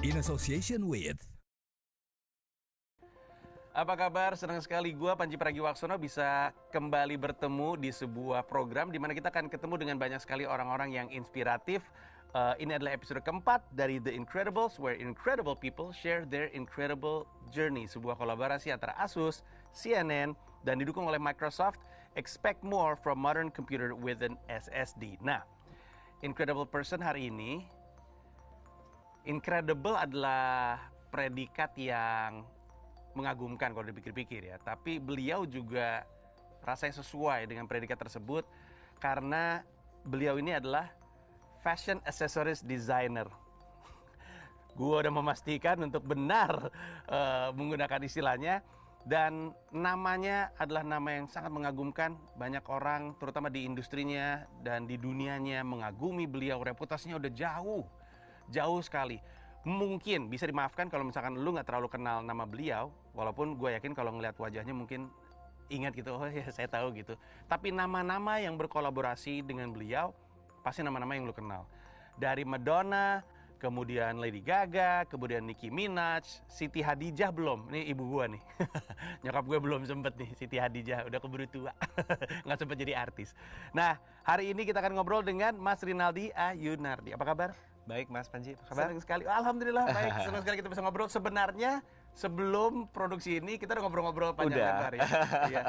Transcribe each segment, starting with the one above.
In association with. Apa kabar? Senang sekali gue Panji Pragiwaksono bisa kembali bertemu di sebuah program di mana kita akan ketemu dengan banyak sekali orang-orang yang inspiratif. Ini adalah episode keempat dari The Incredibles, where incredible people share their incredible journey. Sebuah kolaborasi antara Asus, CNN, dan didukung oleh Microsoft. Expect more from modern computer with an SSD. Nah, incredible person hari ini, incredible adalah predikat yang mengagumkan kalau dipikir-pikir ya. Tapi beliau juga rasanya sesuai dengan predikat tersebut karena beliau ini adalah fashion accessories designer. Gue udah memastikan untuk benar menggunakan istilahnya, dan namanya adalah nama yang sangat mengagumkan. Banyak orang terutama di industrinya dan di dunianya mengagumi beliau. Reputasinya udah jauh sekali. Mungkin bisa dimaafkan kalau misalkan lu nggak terlalu kenal nama beliau, walaupun gue yakin kalau ngeliat wajahnya mungkin ingat gitu, oh ya saya tahu gitu. Tapi nama-nama yang berkolaborasi dengan beliau pasti nama-nama yang lu kenal. Dari Madonna, kemudian Lady Gaga, kemudian Nicki Minaj, Siti Hadijah belum. Ini ibu gue nih. Nyokap gue belum sempet nih, Siti Hadijah udah keburu tua. Nggak sempet jadi artis. Nah, hari ini kita akan ngobrol dengan Mas Rinaldi Ayunardi. Apa kabar? Baik Mas Panji, apa kabar? Senang sekali. Alhamdulillah baik. Senang sekali kita bisa ngobrol. Sebenarnya sebelum produksi ini kita udah ngobrol-ngobrol panjang lebar ya. Iya.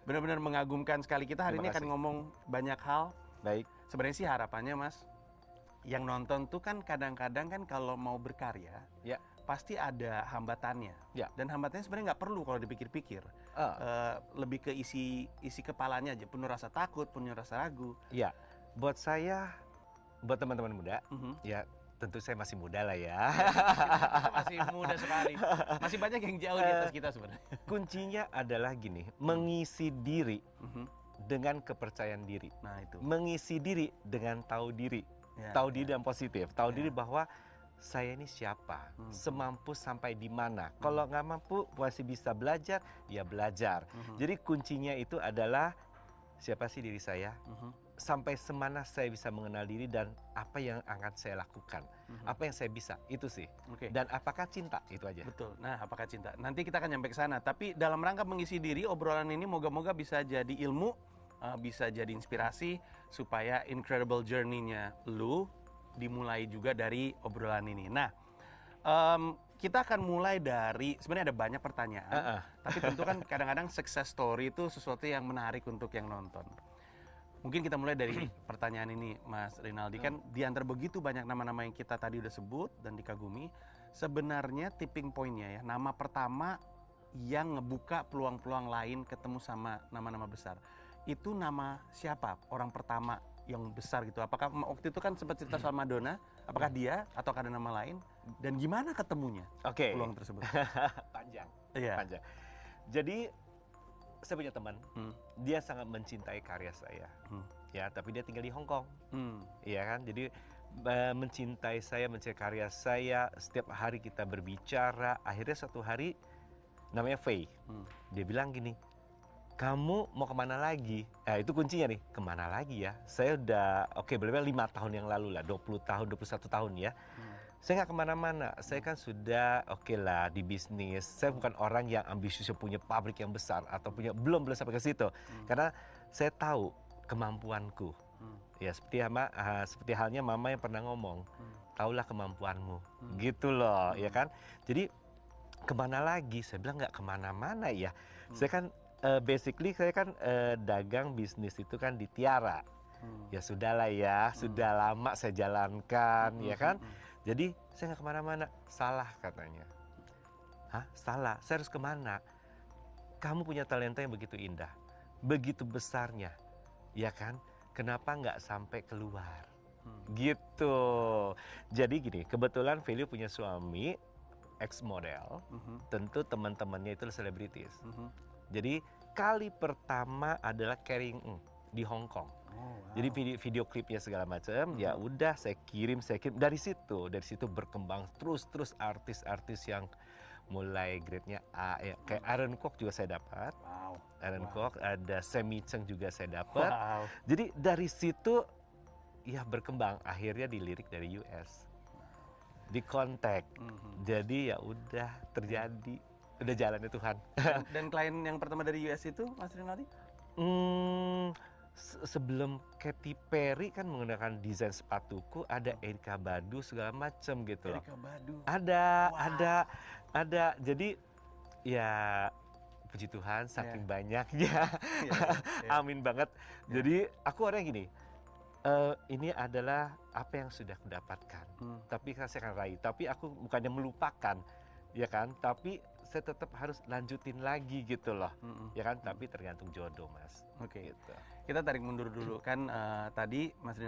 Benar-benar mengagumkan sekali. Kita hari ini akan ngomong banyak hal. Baik. Sebenarnya sih harapannya Mas, yang nonton tuh kan kadang-kadang kan kalau mau berkarya, Ya. pasti ada hambatannya. Ya. Dan hambatannya sebenarnya nggak perlu kalau dipikir-pikir. Lebih ke isi kepalanya aja, penuh rasa takut, penuh rasa ragu. Ya. Buat saya, buat teman-teman muda, ya tentu saya masih muda lah ya. Kita masih muda sekali. Masih banyak yang jauh di atas kita sebenarnya. Kuncinya adalah gini, mengisi diri dengan kepercayaan diri. Nah itu. Mengisi diri dengan tahu diri. Ya, Tahu diri dan positif. Tahu Ya. diri bahwa saya ini siapa, semampu sampai di mana. Kalau nggak mampu, masih bisa belajar, ya belajar. Jadi kuncinya itu adalah siapa sih diri saya, sampai semana saya bisa mengenal diri dan apa yang akan saya lakukan, apa yang saya bisa, itu sih. Oke. Dan apakah cinta, itu aja. Betul. Nah, apakah cinta? Nanti kita akan nyampe ke sana. Tapi dalam rangka mengisi diri, obrolan ini moga-moga bisa jadi ilmu, bisa jadi inspirasi supaya incredible journey-nya lu dimulai juga dari obrolan ini. Nah, kita akan mulai dari, sebenarnya ada banyak pertanyaan, tapi tentu kan kadang-kadang success story itu sesuatu yang menarik untuk yang nonton. Mungkin kita mulai dari pertanyaan ini, Mas Rinaldi. Kan di antara begitu banyak nama-nama yang kita tadi udah sebut dan dikagumi, sebenarnya tipping point-nya ya, nama pertama yang ngebuka peluang-peluang lain ketemu sama nama-nama besar. Itu nama siapa? Orang pertama yang besar gitu. Apakah waktu itu kan sempat cerita soal Madonna, apakah dia atau ada nama lain? Dan gimana ketemunya peluang tersebut? Panjang. Iya. Panjang. Jadi saya punya teman, dia sangat mencintai karya saya, ya. Tapi dia tinggal di Hong Kong, ya kan. Jadi mencintai saya, mencintai karya saya. Setiap hari kita berbicara. Akhirnya satu hari, namanya Faye, dia bilang gini, kamu mau kemana lagi? Nah, itu kuncinya nih, kemana lagi ya? Saya udah, berarti 5 tahun yang lalu lah, 20 tahun, 21 tahun ya. Saya nggak kemana-mana, saya kan sudah lah di bisnis. Saya bukan orang yang ambisius punya pabrik yang besar atau belum sampai ke situ. Karena saya tahu kemampuanku. Ya seperti halnya mama yang pernah ngomong, taulah kemampuanmu, gitu loh, ya kan. Jadi kemana lagi? Saya bilang nggak kemana-mana ya. Saya kan basically saya kan dagang bisnis itu kan di Tiara. Ya sudahlah ya, sudah lama saya jalankan, ya kan. Jadi saya nggak kemana-mana. Salah katanya. Hah? Salah? Saya harus kemana? Kamu punya talenta yang begitu indah, begitu besarnya, ya kan? Kenapa nggak sampai keluar? Gitu. Jadi gini, kebetulan Value punya suami ex-model, tentu teman-temannya itu selebritis. Jadi kali pertama adalah Carrying di Hong Kong. Jadi video klipnya segala macam, ya udah saya kirim. Dari situ berkembang terus artis-artis yang mulai grade-nya A ya. Kayak Aaron Kwok juga saya dapat. Aaron Kwok, ada Sammy Cheng juga saya dapat. Jadi dari situ ya berkembang, akhirnya dilirik dari US. di kontak. Jadi ya udah terjadi, udah jalannya Tuhan. Dan klien yang pertama dari US itu, Mas Rinaldi? Sebelum Katy Perry kan menggunakan desain sepatuku, ada Erykah Badu segala macam gitu loh. Erykah Badu. Ada. Jadi ya puji Tuhan saking banyaknya. Amin banget. Jadi aku orang gini, ini adalah apa yang sudah aku dapatkan. Tapi saya akan raih. Tapi aku bukannya melupakan, ya kan? Tapi saya tetap harus lanjutin lagi gitu loh, ya kan? Tapi tergantung jodoh, Mas. Oke. Gitu. Kita tarik mundur dulu kan, tadi Mas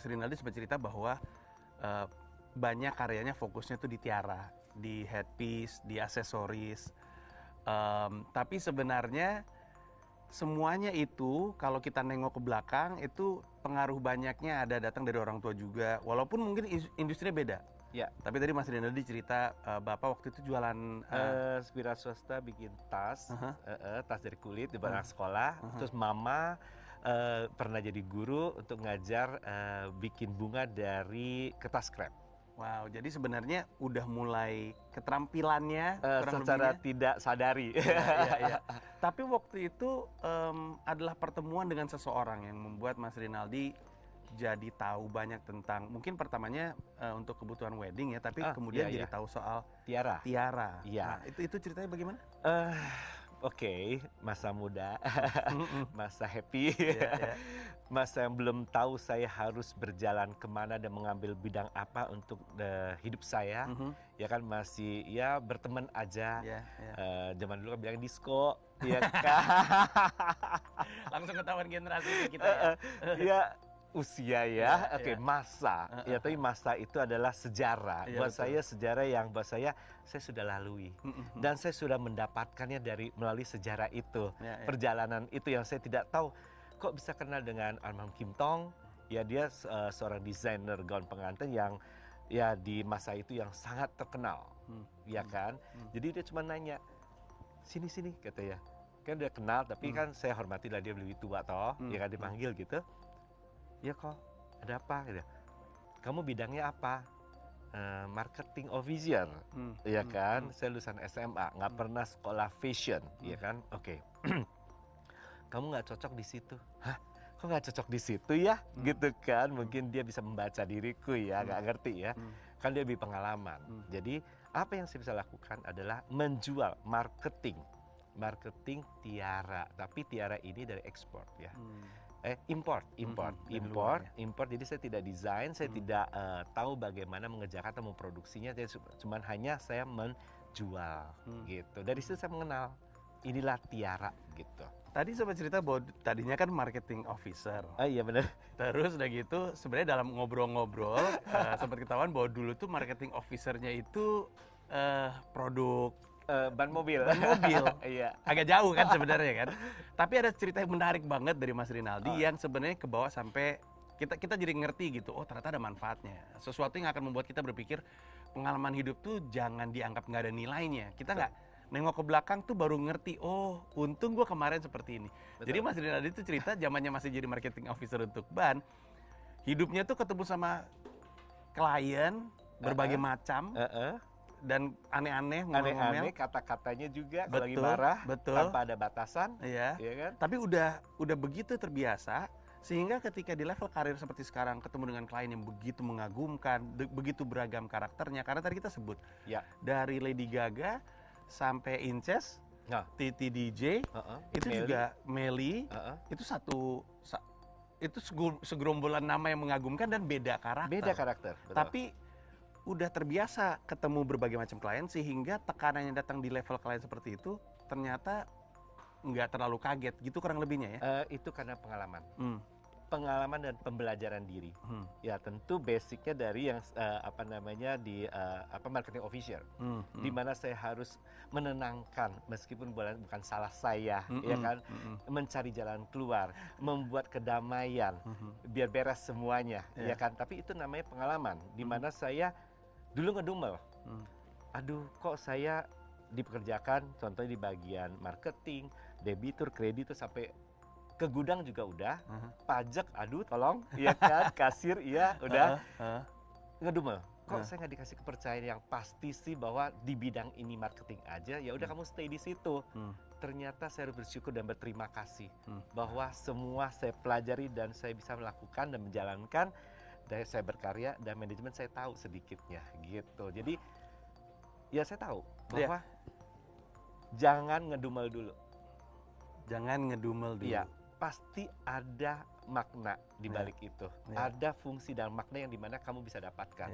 Rinaldi sempat cerita bahwa banyak karyanya fokusnya tuh di tiara, di headpiece, di aksesoris. Tapi sebenarnya semuanya itu kalau kita nengok ke belakang itu pengaruh banyaknya ada datang dari orang tua juga, walaupun mungkin industrinya beda. Ya. Tapi tadi Mas Rinaldi cerita Bapak waktu itu jualan wira swasta bikin tas, tas dari kulit di anak sekolah. Terus Mama pernah jadi guru untuk ngajar bikin bunga dari kertas krep. Wow, jadi sebenarnya udah mulai keterampilannya secara tidak sadari. Iya. Tapi waktu itu adalah pertemuan dengan seseorang yang membuat Mas Rinaldi jadi tahu banyak tentang, mungkin pertamanya untuk kebutuhan wedding ya, tapi kemudian jadi tahu soal tiara. Iya. Nah, itu ceritanya bagaimana? Oke, masa muda, masa happy, masa yang belum tahu saya harus berjalan kemana dan mengambil bidang apa untuk hidup saya, ya kan masih ya berteman aja. Zaman dulu kan bilang disco, ya kan. Langsung ketahuan generasi kita ya. Ya usia ya, oke, masa. Ya, tapi masa itu adalah sejarah. Buat saya sejarah yang buat saya sudah lalui. Dan saya sudah mendapatkannya melalui sejarah itu. Perjalanan itu yang saya tidak tahu. Kok bisa kenal dengan almarhum Kim Tong? Ya dia seorang desainer gaun pengantin yang ya di masa itu yang sangat terkenal. Ya kan? Jadi dia cuma nanya, sini kata ya. Kan udah kenal, tapi kan saya hormati lah dia lebih tua toh. Ya kan dipanggil gitu. Ya kok, ada apa? Gitu. Kamu bidangnya apa? Marketing officer, ya kan? Saya lulusan SMA, nggak pernah sekolah fashion, ya kan? Oke. Kamu nggak cocok di situ. Hah? Kok nggak cocok di situ ya? Gitu kan? Mungkin dia bisa membaca diriku ya, nggak ngerti ya. Kan dia lebih pengalaman. Jadi apa yang saya bisa lakukan adalah menjual marketing tiara. Tapi tiara ini dari ekspor ya. Import. Jadi saya tidak desain, saya tidak tahu bagaimana mengerjakan atau memproduksinya. Cuman hanya saya menjual gitu. Dari situ saya mengenal inilah tiara gitu. Tadi sempat cerita bahwa tadinya kan marketing officer. Iya benar. Terus udah gitu sebenarnya dalam ngobrol-ngobrol sempat ketahuan bahwa dulu tuh marketing officernya itu produk ban mobil. Iya. Agak jauh kan sebenarnya kan. Tapi ada cerita yang menarik banget dari Mas Rinaldi yang sebenarnya kebawa sampai kita jadi ngerti gitu. Oh ternyata ada manfaatnya. Sesuatu yang akan membuat kita berpikir pengalaman hidup tuh jangan dianggap nggak ada nilainya. Kita nggak nengok ke belakang tuh baru ngerti. Oh untung gue kemarin seperti ini. Betul. Jadi Mas Rinaldi itu cerita zamannya masih jadi marketing officer untuk ban. Hidupnya tuh ketemu sama klien berbagai macam. Dan aneh-aneh, ngomel-ngomel, kata-katanya juga kalau lagi marah, tanpa ada batasan, ya kan? Tapi udah begitu terbiasa sehingga ketika di level karir seperti sekarang ketemu dengan klien yang begitu mengagumkan, begitu beragam karakternya. Karena tadi kita sebut dari Lady Gaga sampai Inces, Titi DJ, itu Melly. Juga Melly, itu itu segerombolan nama yang mengagumkan dan beda karakter. Betul. Tapi udah terbiasa ketemu berbagai macam klien sehingga tekanan yang datang di level klien seperti itu ternyata nggak terlalu kaget gitu kurang lebihnya ya. Itu karena pengalaman. Pengalaman dan pembelajaran diri. Ya tentu basicnya dari yang marketing officer, di mana saya harus menenangkan meskipun bukan salah saya, ya kan, mencari jalan keluar, membuat kedamaian, biar beres semuanya, ya kan. Tapi itu namanya pengalaman, di mana saya dulu ngedumel. Aduh, kok saya dipekerjakan, contohnya di bagian marketing, debitur, kreditur sampai ke gudang juga udah, pajak, aduh tolong, iya kan, kasir, iya udah, ngedumel. kok saya nggak dikasih kepercayaan yang pasti sih bahwa di bidang ini marketing aja, ya udah kamu stay di situ. Ternyata saya harus bersyukur dan berterima kasih bahwa semua saya pelajari dan saya bisa melakukan dan menjalankan, dan saya berkarya dan manajemen saya tahu sedikitnya gitu. Jadi ya saya tahu bahwa jangan ngedumel dulu. Jangan ngedumel dulu. Iya, pasti ada makna di balik itu. Ada fungsi dan makna yang dimana kamu bisa dapatkan.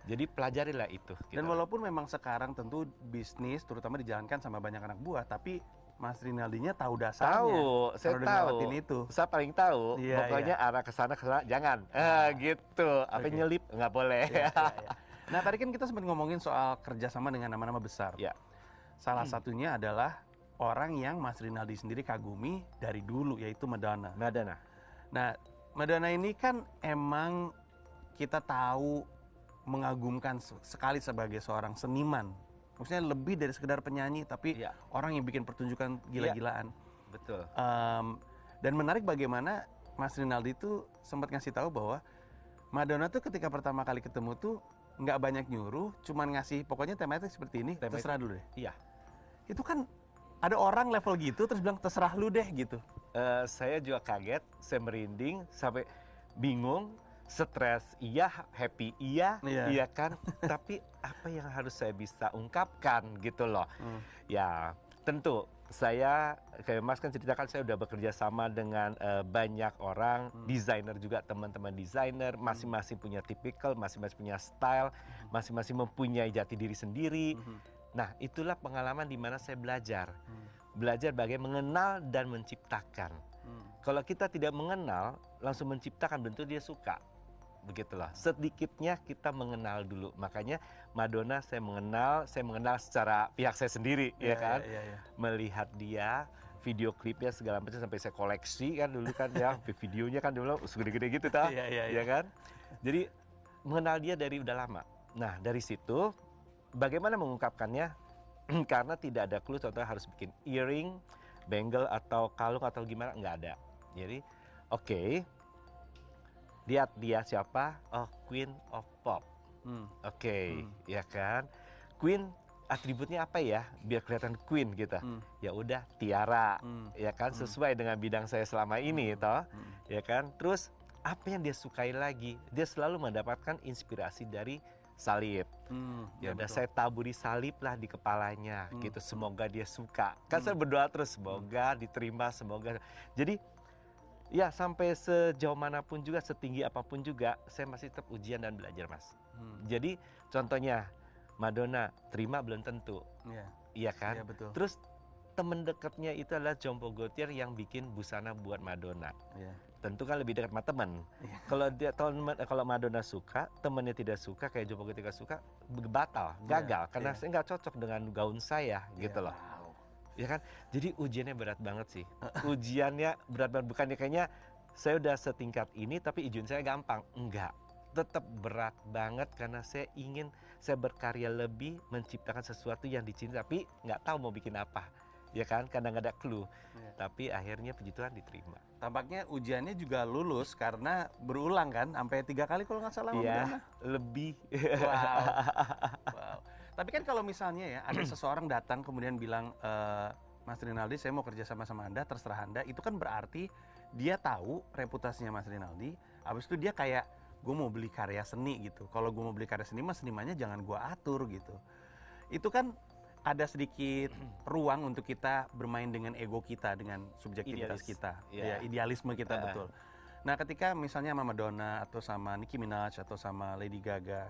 Jadi pelajarilah itu. Dan walaupun memang sekarang tentu bisnis terutama dijalankan sama banyak anak buah, tapi Mas Rinaldinya tahu dasarnya. Tahu, saya tahu. Itu. Saya paling tahu. Pokoknya arah ke sana jangan. Gitu. Apa nyelip nggak boleh. Nah, tadi kan kita sempat ngomongin soal kerjasama dengan nama-nama besar. Salah satunya adalah orang yang Mas Rinaldi sendiri kagumi dari dulu, yaitu Madonna. Nah, Madonna ini kan emang kita tahu mengagumkan sekali sebagai seorang seniman. Maksudnya lebih dari sekedar penyanyi, tapi orang yang bikin pertunjukan gila-gilaan. Betul. Dan menarik bagaimana Mas Rinaldi itu sempat ngasih tahu bahwa Madonna tuh ketika pertama kali ketemu tuh nggak banyak nyuruh, cuman ngasih pokoknya tematik seperti ini, terserah dulu deh. Iya. Itu kan ada orang level gitu terus bilang terserah lu deh gitu. Saya juga kaget, saya merinding sampai bingung, stres iya, happy iya kan. Tapi apa yang harus saya bisa ungkapkan gitu loh. Ya tentu saya kayak Mas kan ceritakan, saya udah bekerja sama dengan banyak orang, desainer juga, teman-teman desainer, masing-masing punya tipikal, masing-masing punya style, masing-masing mempunyai jati diri sendiri. Nah, itulah pengalaman di mana saya belajar. Belajar bagaimana mengenal dan menciptakan. Kalau kita tidak mengenal, langsung menciptakan, bentuk dia suka. Begitulah. Sedikitnya kita mengenal dulu. Makanya Madonna saya mengenal secara pihak saya sendiri, ya kan? Melihat dia, video klipnya segala macam sampai saya koleksi kan dulu kan ya, videonya kan dulu segede-gede gitu ta, ya kan? Jadi mengenal dia dari udah lama. Nah, dari situ bagaimana mengungkapkannya? Karena tidak ada clue, contohnya harus bikin earring, bangle atau kalung atau gimana, nggak ada. Jadi oke, lihat dia siapa? Oh, Queen of Pop. Ya kan? Queen atributnya apa ya? Biar kelihatan Queen gitu. Ya udah tiara, ya kan? Sesuai dengan bidang saya selama ini, toh, ya kan? Terus apa yang dia sukai lagi? Dia selalu mendapatkan inspirasi dari salib. Ya udah saya taburi salib lah di kepalanya gitu, semoga dia suka. Kan saya berdoa terus semoga diterima, semoga. Jadi ya sampai sejauh manapun juga, setinggi apapun juga, saya masih tetap ujian dan belajar, Mas. Jadi contohnya Madonna terima belum tentu. Iya kan? Betul. Terus teman dekatnya itu adalah Jompo Gautier yang bikin busana buat Madonna. Tentu kan lebih dekat sama teman. Kalau Madonna suka, temannya tidak suka, kayak Jompo Gautier suka, batal, gagal karena saya nggak cocok dengan gaun saya gitu loh. Ya kan? Jadi ujiannya berat banget sih. Ujiannya berat banget, bukannya kayaknya saya udah setingkat ini tapi ujian saya gampang. Enggak. Tetap berat banget karena saya berkarya lebih, menciptakan sesuatu yang dicintai tapi nggak tahu mau bikin apa. Ya kan, kadang ada clue, tapi akhirnya puji Tuhan diterima. Tampaknya ujiannya juga lulus karena berulang kan, sampai 3 kali kalau nggak salah. Iya, lebih. Wow. Tapi kan kalau misalnya ya ada seseorang datang kemudian bilang, Mas Rinaldi saya mau kerja sama Anda, terserah Anda, itu kan berarti dia tahu reputasinya Mas Rinaldi, habis itu dia kayak, gue mau beli karya seni gitu. Kalau gue mau beli karya seni, mas senimannya jangan gue atur gitu. Itu kan ada sedikit ruang untuk kita bermain dengan ego kita, dengan subjektivitas kita, idealisme kita, betul. Nah, ketika misalnya sama Madonna atau sama Nicki Minaj atau sama Lady Gaga,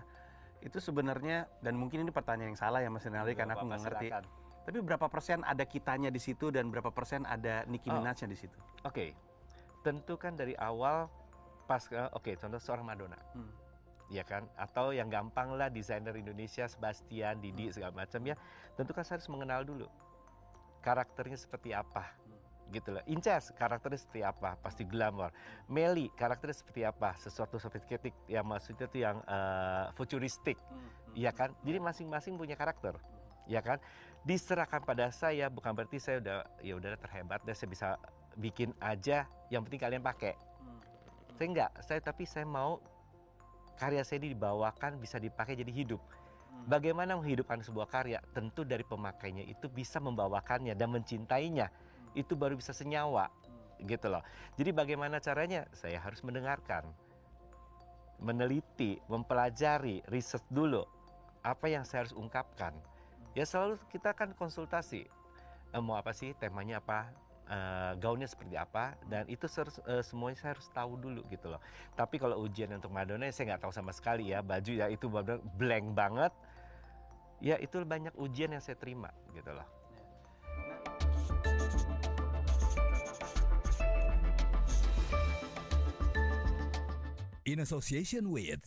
itu sebenarnya, dan mungkin ini pertanyaan yang salah ya Mas Rinaldi karena aku nggak ngerti. Tapi berapa persen ada kitanya di situ dan berapa persen ada Nicki Minajnya di situ? Oke, tentu kan dari awal contoh seorang Madonna. Ya kan, atau yang gampang lah desainer Indonesia Sebastian, Didi segala macam ya. Tentu kan saya harus mengenal dulu karakternya seperti apa, gitu loh. Inces karakternya seperti apa, pasti glamor. Melly karakternya seperti apa, sesuatu sophisticated, yang maksudnya tuh yang futuristik, ya kan. Jadi masing-masing punya karakter, ya kan. Diserahkan pada saya bukan berarti saya udah terhebat dan saya bisa bikin aja, yang penting kalian pakai. Saya enggak, tapi saya mau karya saya ini dibawakan bisa dipakai jadi hidup. Bagaimana menghidupkan sebuah karya? Tentu dari pemakainya itu bisa membawakannya dan mencintainya. Itu baru bisa senyawa, gitu loh. Jadi bagaimana caranya? Saya harus mendengarkan, meneliti, mempelajari, riset dulu apa yang saya harus ungkapkan. Ya selalu kita kan konsultasi, mau apa sih, temanya apa, gaunnya seperti apa, dan itu semuanya saya harus tahu dulu gitu loh. Tapi kalau ujian untuk Madonna saya nggak tahu sama sekali ya, baju ya itu benar-benar blank banget. Ya itu banyak ujian yang saya terima gitu loh. In association with